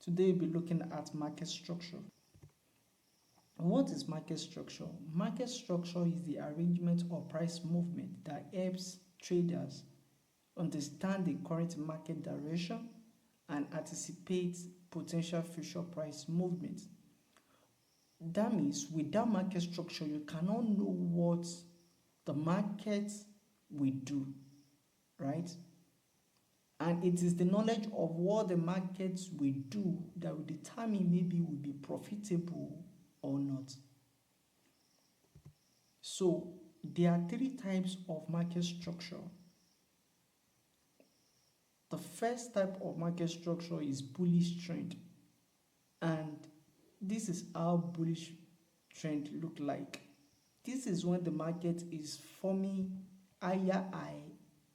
Today we'll be looking at market structure. What is market structure? Market structure is the arrangement or price movement that helps traders understand the current market direction and anticipate potential future price movements. That means without market structure, you cannot know what the market will do, right? And it is the knowledge of what the markets will do that will determine maybe will be profitable or not. So there are three types of market structure. The first type of market structure is bullish trend, and this is how bullish trend look like. This is when the market is forming higher high,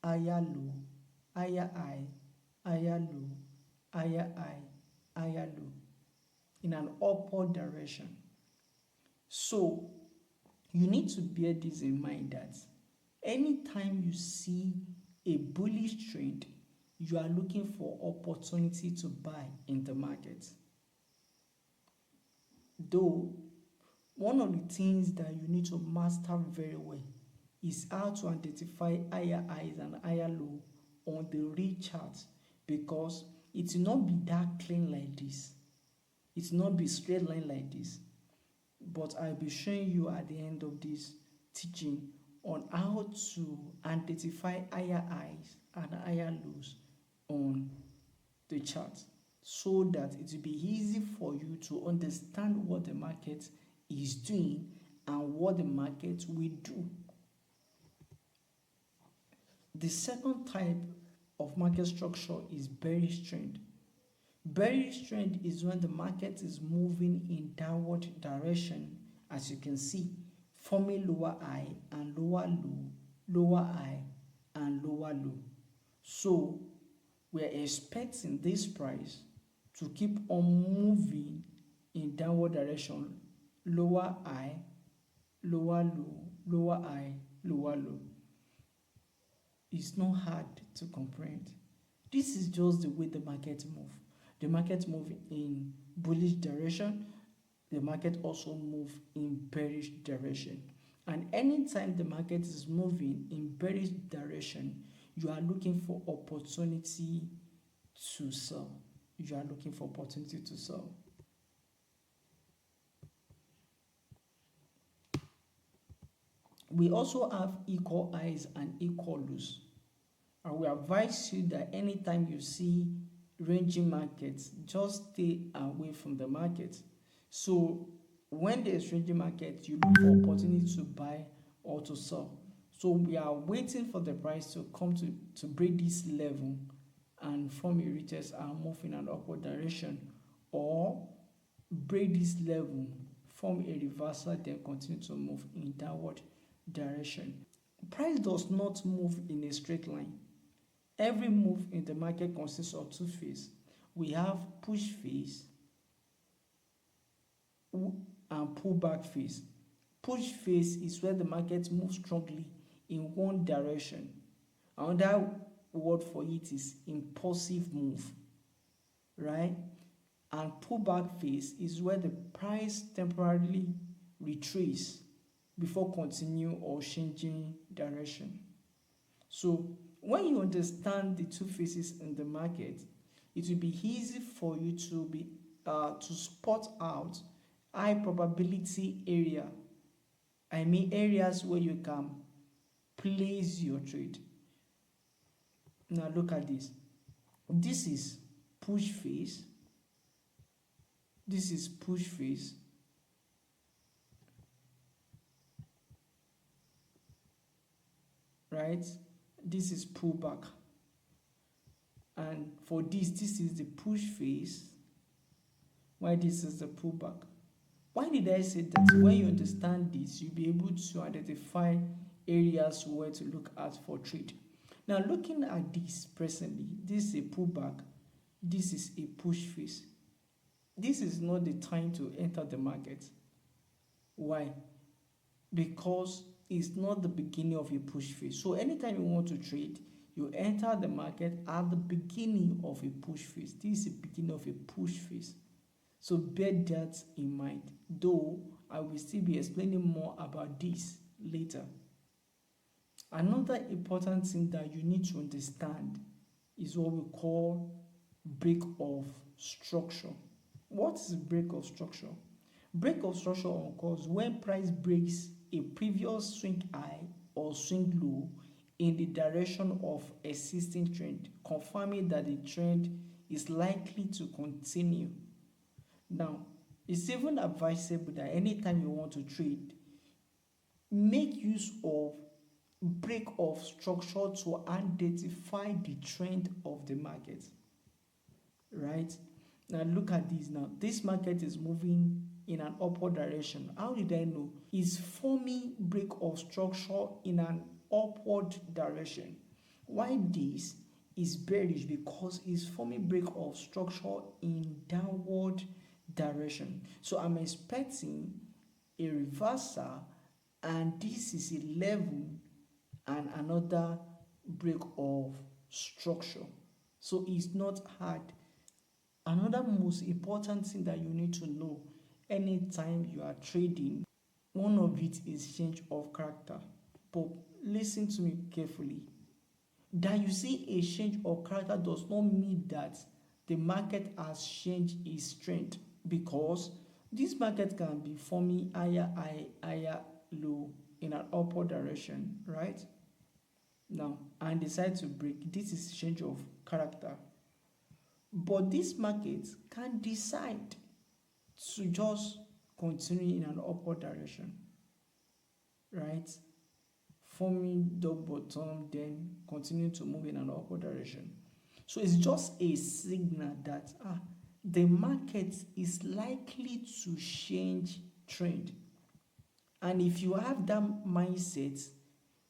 higher low, higher high, higher low, higher high, higher low in an upward direction. So you need to bear this in mind that anytime you see a bullish trend, you are looking for opportunity to buy in the market. Though one of the things that you need to master very well is how to identify higher highs and higher low on the real chart, because it will not be that clean like this. It will not be straight line like this. But I'll be showing you at the end of this teaching on how to identify higher highs and higher lows on the chart, so that it will be easy for you to understand what the market is doing and what the market will do. The second type of market structure is bearish trend. Bearish trend is when the market is moving in downward direction, as you can see, forming lower high and lower low, lower high and lower low. So we are expecting this price to keep on moving in downward direction, lower high, lower low, lower high, lower low. It's not hard to comprehend. This is just the way the market moves. The market moves in bullish direction. The market also moves in bearish direction. And anytime the market is moving in bearish direction, you are looking for opportunity to sell. You are looking for opportunity to sell. We also have equal highs and equal lows. And we advise you that anytime you see ranging markets, just stay away from the market. So when there's ranging market, you look for opportunity to buy or to sell. So we are waiting for the price to come to break this level and form a retest and move in an upward direction, or break this level, form a reversal, then continue to move in downward direction. Price does not move in a straight line. Every move in the market consists of two phases. We have push phase and pullback phase. Push phase is where the market moves strongly in one direction. Another word for it is impulsive move, right? And pullback phase is where the price temporarily retraces before continue or changing direction. So when you understand the two phases in the market, it will be easy for you to spot out high probability area. I mean areas where you can place your trade. Now look at this. This is push phase. This is push phase. Right? This is pullback. And for this is the push phase, while this is the pullback. Why did I say that? When you understand this, you'll be able to identify areas where to look at for trade. Now looking at this presently, this is a pullback, this is a push phase. This is not the time to enter the market. Why? Because it's not the beginning of a push phase. So anytime you want to trade, You enter the market at the beginning of a push phase. This is the beginning of a push phase. So bear that in mind, though I will still be explaining more about this later. Another important thing that you need to understand is what we call break of structure. What is break of structure? Break of structure occurs when price breaks a previous swing high or swing low in the direction of existing trend, confirming that the trend is likely to continue. Now, it's even advisable that anytime you want to trade, make use of break of structure to identify the trend of the market. Right? Now look at this now. This market is moving in an upward direction. How did I know? It's forming break of structure in an upward direction. Why this is bearish? Because it's forming break of structure in downward direction. So I'm expecting a reversal, and this is a level and another break of structure. So it's not hard. Another most important thing that you need to know anytime you are trading, one of it is change of character. But listen to me carefully. That you see a change of character does not mean that the market has changed its trend, because this market can be forming higher high, higher low in an upward direction, right? Now, and decide to break. This is change of character. But this market can decide to just continue in an upward direction, right? Forming double bottom, then continue to move in an upward direction. So it's just a signal that the market is likely to change trend. And if you have that mindset,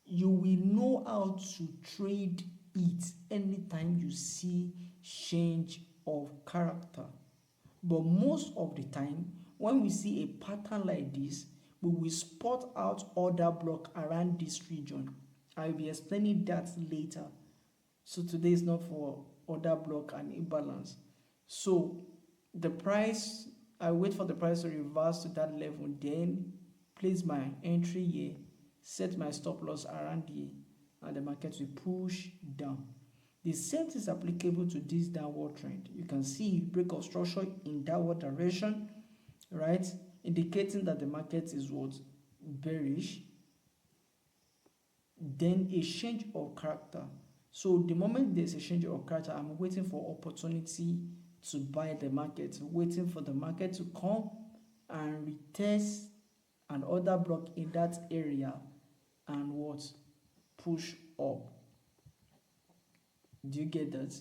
you will know how to trade it anytime you see change of character. But most of the time, when we see a pattern like this, we will spot out order block around this region. I will be explaining that later. So today is not for order block and imbalance. So the price, I wait for the price to reverse to that level, then place my entry here, set my stop loss around here, and the market will push down. The same is applicable to this downward trend. You can see break of structure in downward direction, right? Indicating that the market is what? Bearish. Then a change of character. So the moment there's a change of character, I'm waiting for opportunity to buy the market, waiting for the market to come and retest an order block in that area and what? Push up. Do you get that?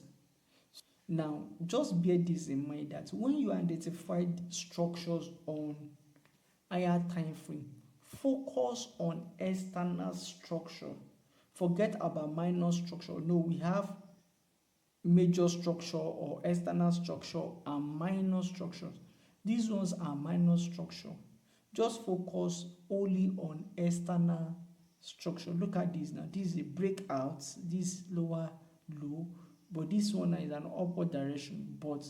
Now, just bear this in mind that when you identify structures on higher time frame, focus on external structure. Forget about minor structure. No, we have major structure or external structure and minor structures. These ones are minor structure. Just focus only on external structure. Look at this now. This is a breakout, this lower low, but this one is an upward direction. But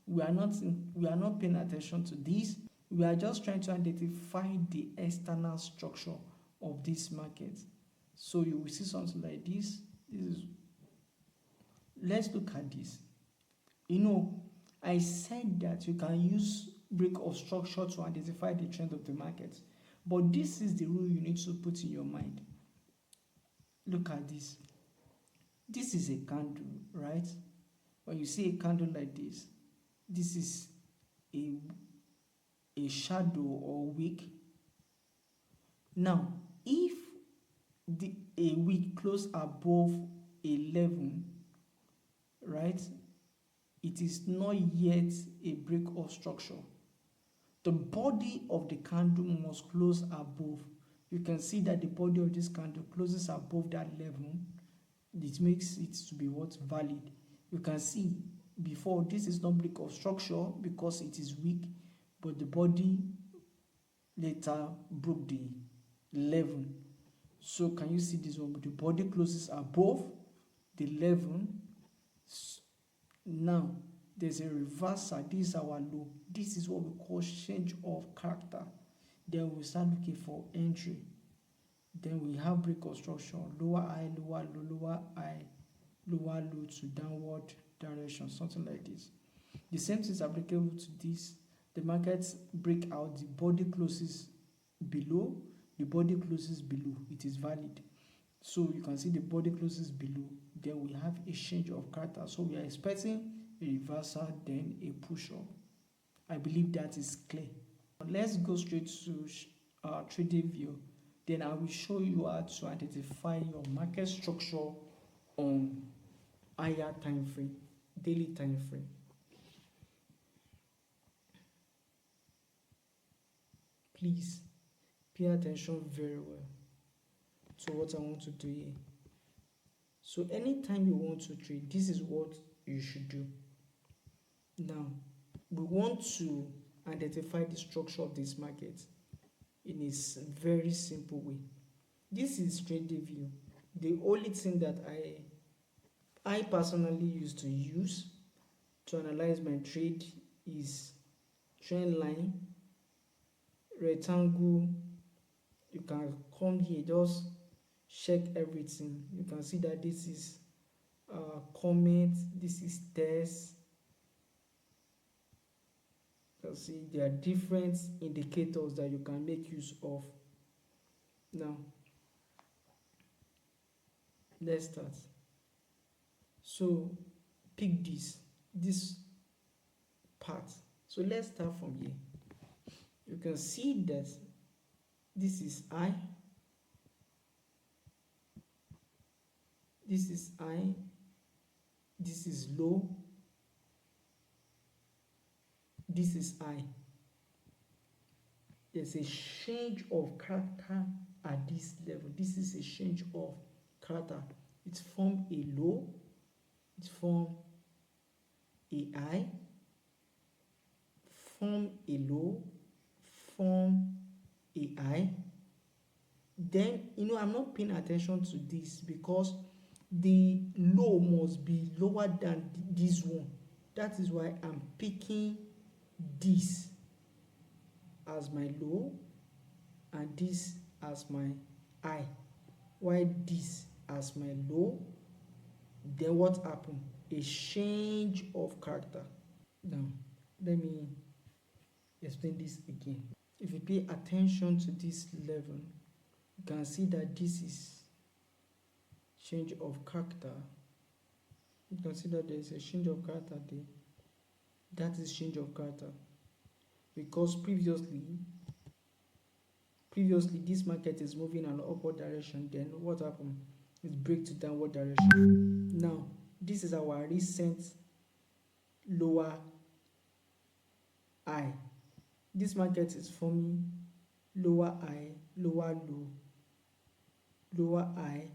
we are not paying attention to this. We are just trying to identify the external structure of this market. So you will see something like this. Let's look at this. I said that you can use break of structure to identify the trend of the market, but this is the rule you need to put in your mind. Look at this. This is a candle, right? When you see a candle like this, this is a shadow or wick. Now, if a wick close above 11, right, it is not yet a break of structure. The body of the candle must close above. You can see that the body of this candle closes above that level. It makes it to be what? Valid. You can see before this is not break of structure because it is weak, but the body later broke the level. So can you see this one? The body closes above, the level. Now there's a reversal. This is our low. This is what we call change of character. Then we start looking for entry. Then we have break construction, lower high, lower low, lower high, lower low to downward direction, something like this. The same thing is applicable to this. The market break out, the body closes below, the body closes below, it is valid. So you can see the body closes below, then we have a change of character. So we are expecting a reversal, then a push up. I believe that is clear. Let's go straight to trading view. Then I will show you how to identify your market structure on higher time frame, daily time frame. Please pay attention very well to what I want to do here. So anytime you want to trade, this is what you should do. Now, we want to identify the structure of this market in a very simple way. This is trading view. The only thing that I personally used to use to analyze my trade is trend line, rectangle. You can come here, just check everything. You can see that this is comment, this is test. You can see there are different indicators that you can make use of. Now let's start. So pick this part. So let's start from here. You can see that this is high, this is high, this is low, this is high. There's a change of character at this level. This is a change of character. It's from a low, it's from a high, from a low, from a high. Then I'm not paying attention to this because the low must be lower than this one. That is why I'm picking this as my low and this as my high. Why this as my low? Then what happened? A change of character. Now let me explain this again. If you pay attention to this level, you can see that this is change of character. You can see that there is a change of character there. That is change of character because previously this market is moving in an upward direction. Then what happened? It breaks to downward direction. Now this is our recent lower high. This market is forming lower high, lower low, lower high,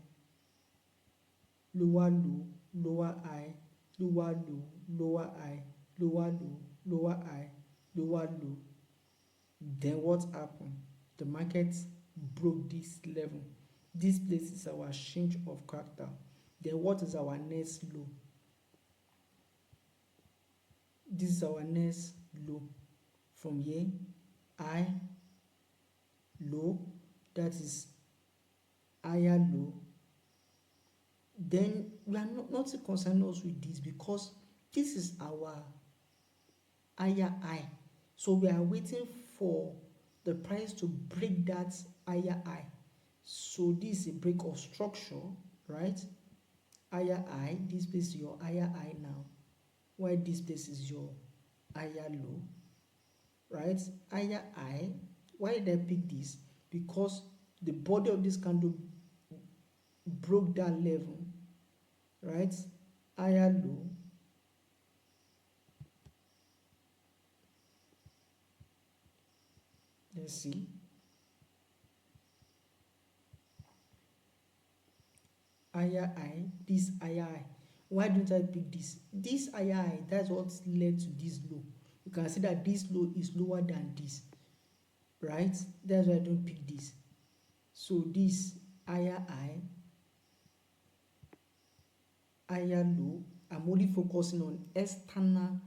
lower low, lower high, lower low, lower high, lower low, lower high, lower low. Then what happened? The market broke this level. This place is our change of character. Then what is our next low? This is our next low. From here, high, low, that is higher low. Then we are not concerned us with this because this is our higher high. So we are waiting for the price to break that higher high. So this is a break of structure, right? Higher high, this place is your higher high now. While this place is your higher low, right? Higher high. Why did I pick this? Because the body of this candle broke that level, right? Higher low, let's see. Higher high, this higher high. Why don't I pick this? This higher high, that's what led to this low. You can see that this low is lower than this, right? That's why I don't pick this. So this higher high higher low. I'm only focusing on external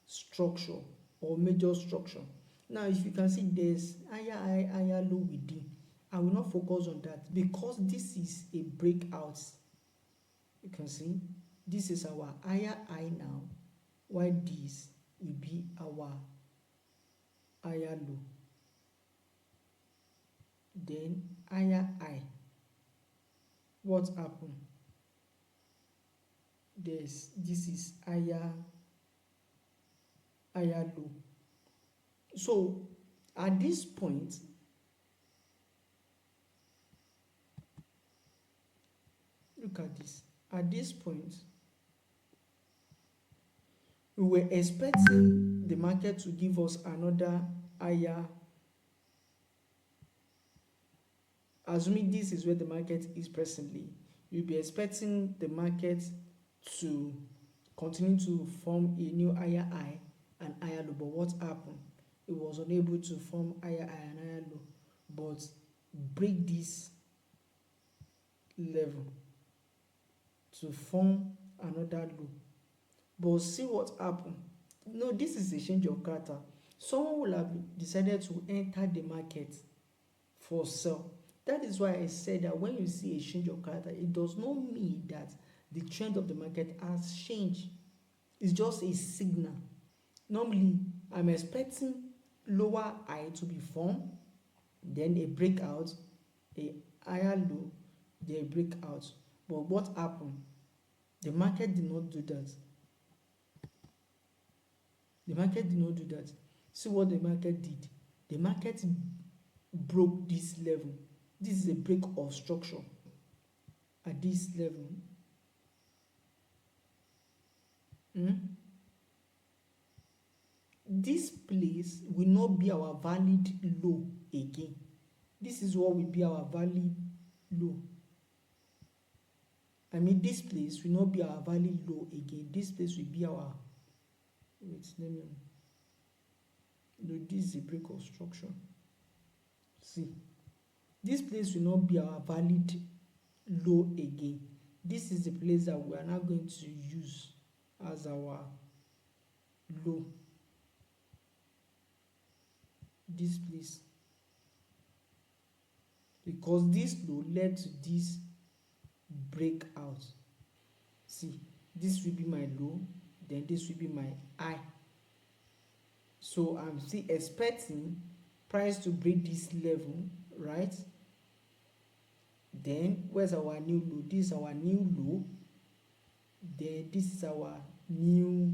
structure or major structure. Now, if you can see, there's higher high, higher low within. I will not focus on that because this is a breakout. You can see this is our higher high now, while this will be our higher low. Then higher high. What happened? This is higher low. So at this point, look at this. At this point, we were expecting the market to give us another higher. Assuming this is where the market is presently, you'll be expecting the market to continue to form a new higher high and higher low. But what happened? It was unable to form higher high and higher low, but break this level to form another low. But see what happened. No, this is a change of character. Someone will have decided to enter the market for sell. That is why I said that when you see a change of character, it does not mean that the trend of the market has changed. It's just a signal. Normally, I'm expecting lower high to be formed, then a breakout, a higher low, then a breakout. But what happened? The market did not do that. The market did not do that. See what the market did. The market broke this level. This is a break of structure at this level. This place will not be our valid low again. This is what will be our valid low. I mean, this place will not be our valid low again. This place will be our, wait, let me, no, this is a break of structure. See, this place will not be our valid low again. This is the place that we are now going to use as our low. This place, because this low led to this breakout. See, this will be my low, then this will be my high. So I'm still expecting price to break this level, right? Then where's our new low? This is our new low. Then this is our new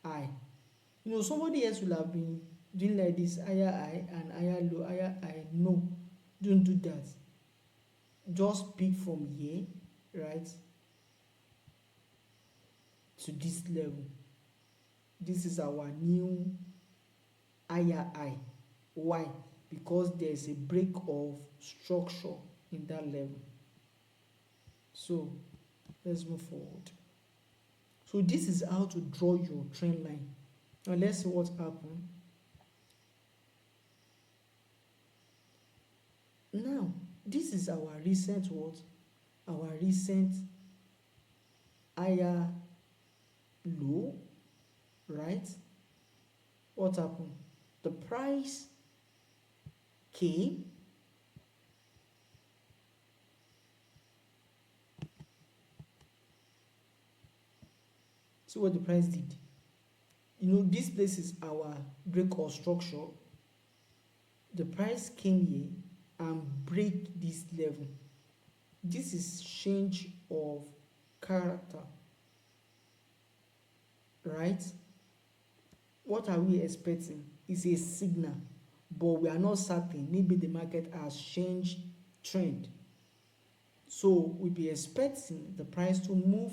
high. You know, somebody else will have been doing like this, higher high and higher low, higher high. No, don't do that. Just pick from here, right, to this level. This is our new higher high. Why? Because there's a break of structure in that level. So let's move forward. So this is how to draw your trend line. Now let's see what happened. Now this is our recent what? Our recent higher low, right? What happened? The price came, see what the price did. You know, this place is our break or structure. The price came here and break this level. This is change of character, right? What are we expecting? It's a signal, but we are not certain. Maybe the market has changed trend. So we'll be expecting the price to move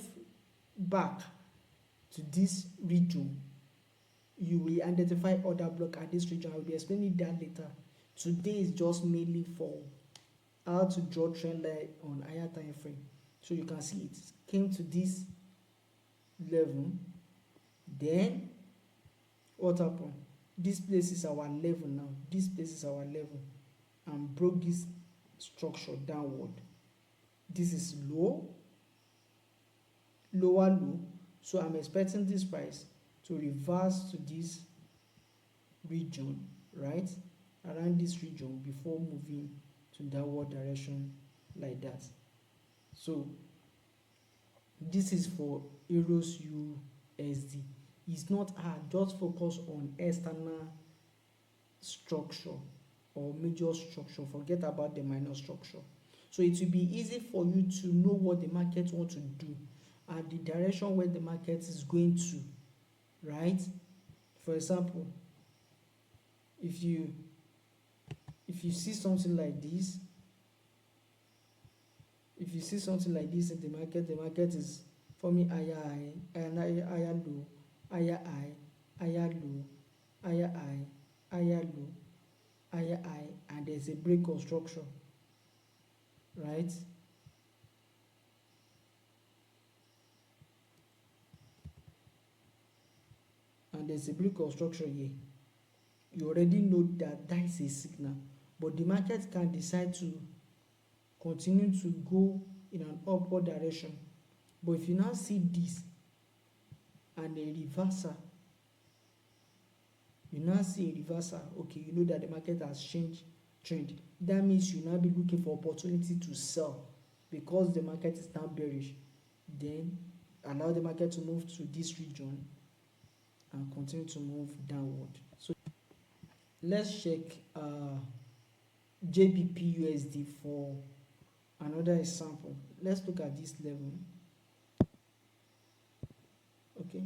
back to this region. You will identify other block at this region. I will be explaining that later. Today is just mainly for how to draw trend line on higher time frame. So you can see it came to this level. Then what happened? This place is our level now. This place is our level and broke this structure downward. This is low. lower low. So I'm expecting this price to reverse to this region, right, around this region before moving to downward direction like that. So this is for euros USD. It's not hard, just focus on external structure or major structure, forget about the minor structure. So it will be easy for you to know what the market wants to do and the direction where the market is going to, right? For example, if you see something like this, if you see something like this in the market is forming higher high and higher low, higher high, higher low, higher high, higher low, higher high, and there's a break of structure, right? And there's a break of structure here. You already know that that is a signal, but the market can decide to continue to go in an upward direction. But if you now see this and a reversal, okay, you know that the market has changed trend. That means you now be looking for opportunity to sell because the market is now bearish. Then allow the market to move to this region and continue to move downward. So let's check JBP USD for another example. Let's look at this level. Okay,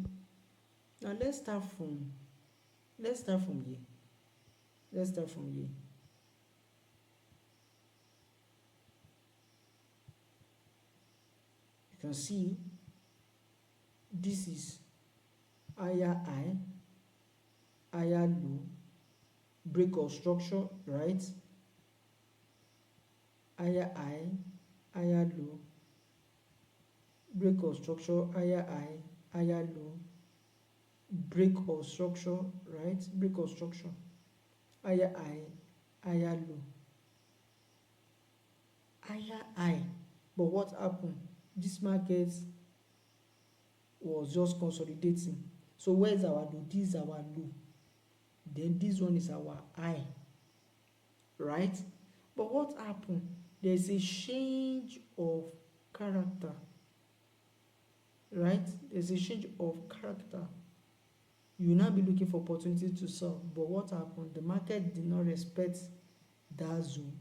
now let's start from here. You can see this is higher high, higher low, break of structure, right? Higher high, higher low, break of structure, higher high, higher low, break of structure, right? Break of structure, higher high, higher low, higher high. But what happened? This market was just consolidating. So where is our low? This is our low. Then this one is our high, right? But what happened? There's a change of character, right? There's a change of character. You will now be looking for opportunity to sell. But what happened? The market did not respect that zone.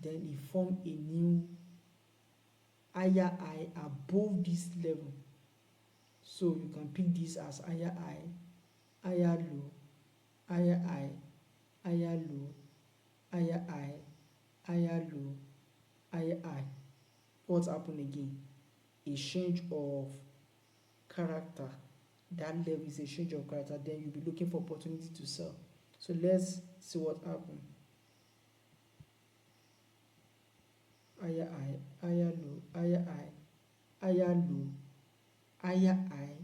Then it formed a new higher high above this level. So you can pick this as higher high, higher low, higher high, higher low, higher high, higher low, higher high. What happened again? A change of character. That level is a change of character. Then you'll be looking for opportunity to sell. So let's see what happened. Higher high, higher low, higher high, higher low, higher high,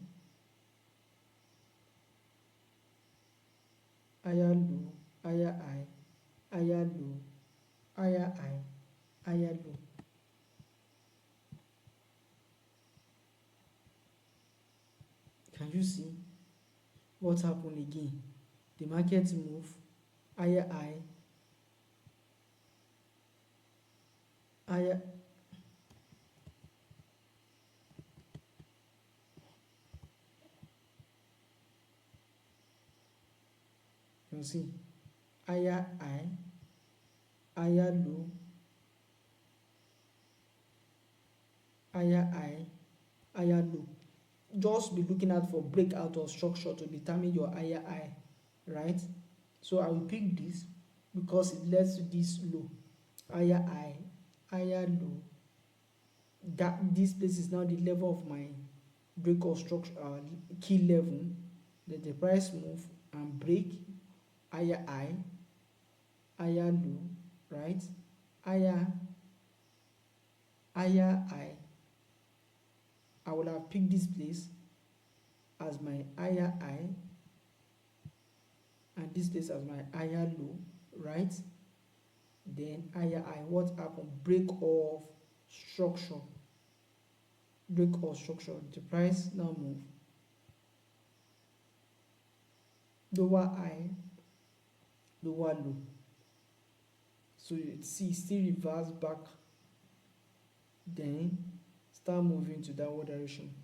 higher low, higher high, higher low, higher high, higher low. Can you see what happened again? The market move higher high, higher. You can see higher high, higher low, higher high, higher low. Just be looking out for breakout of structure to determine your higher high, right? So I will pick this because it leads to this low, higher high, higher low. That this place is now the level of my break of structure, key level. Let the price move and break higher high, higher low, right? Higher high. I will have picked this place as my higher high and this place as my higher low, right? Then higher high. What happened? Break of structure. break or structure, the price now move lower high, lower low. So you see still reverse back, then start moving to downward direction.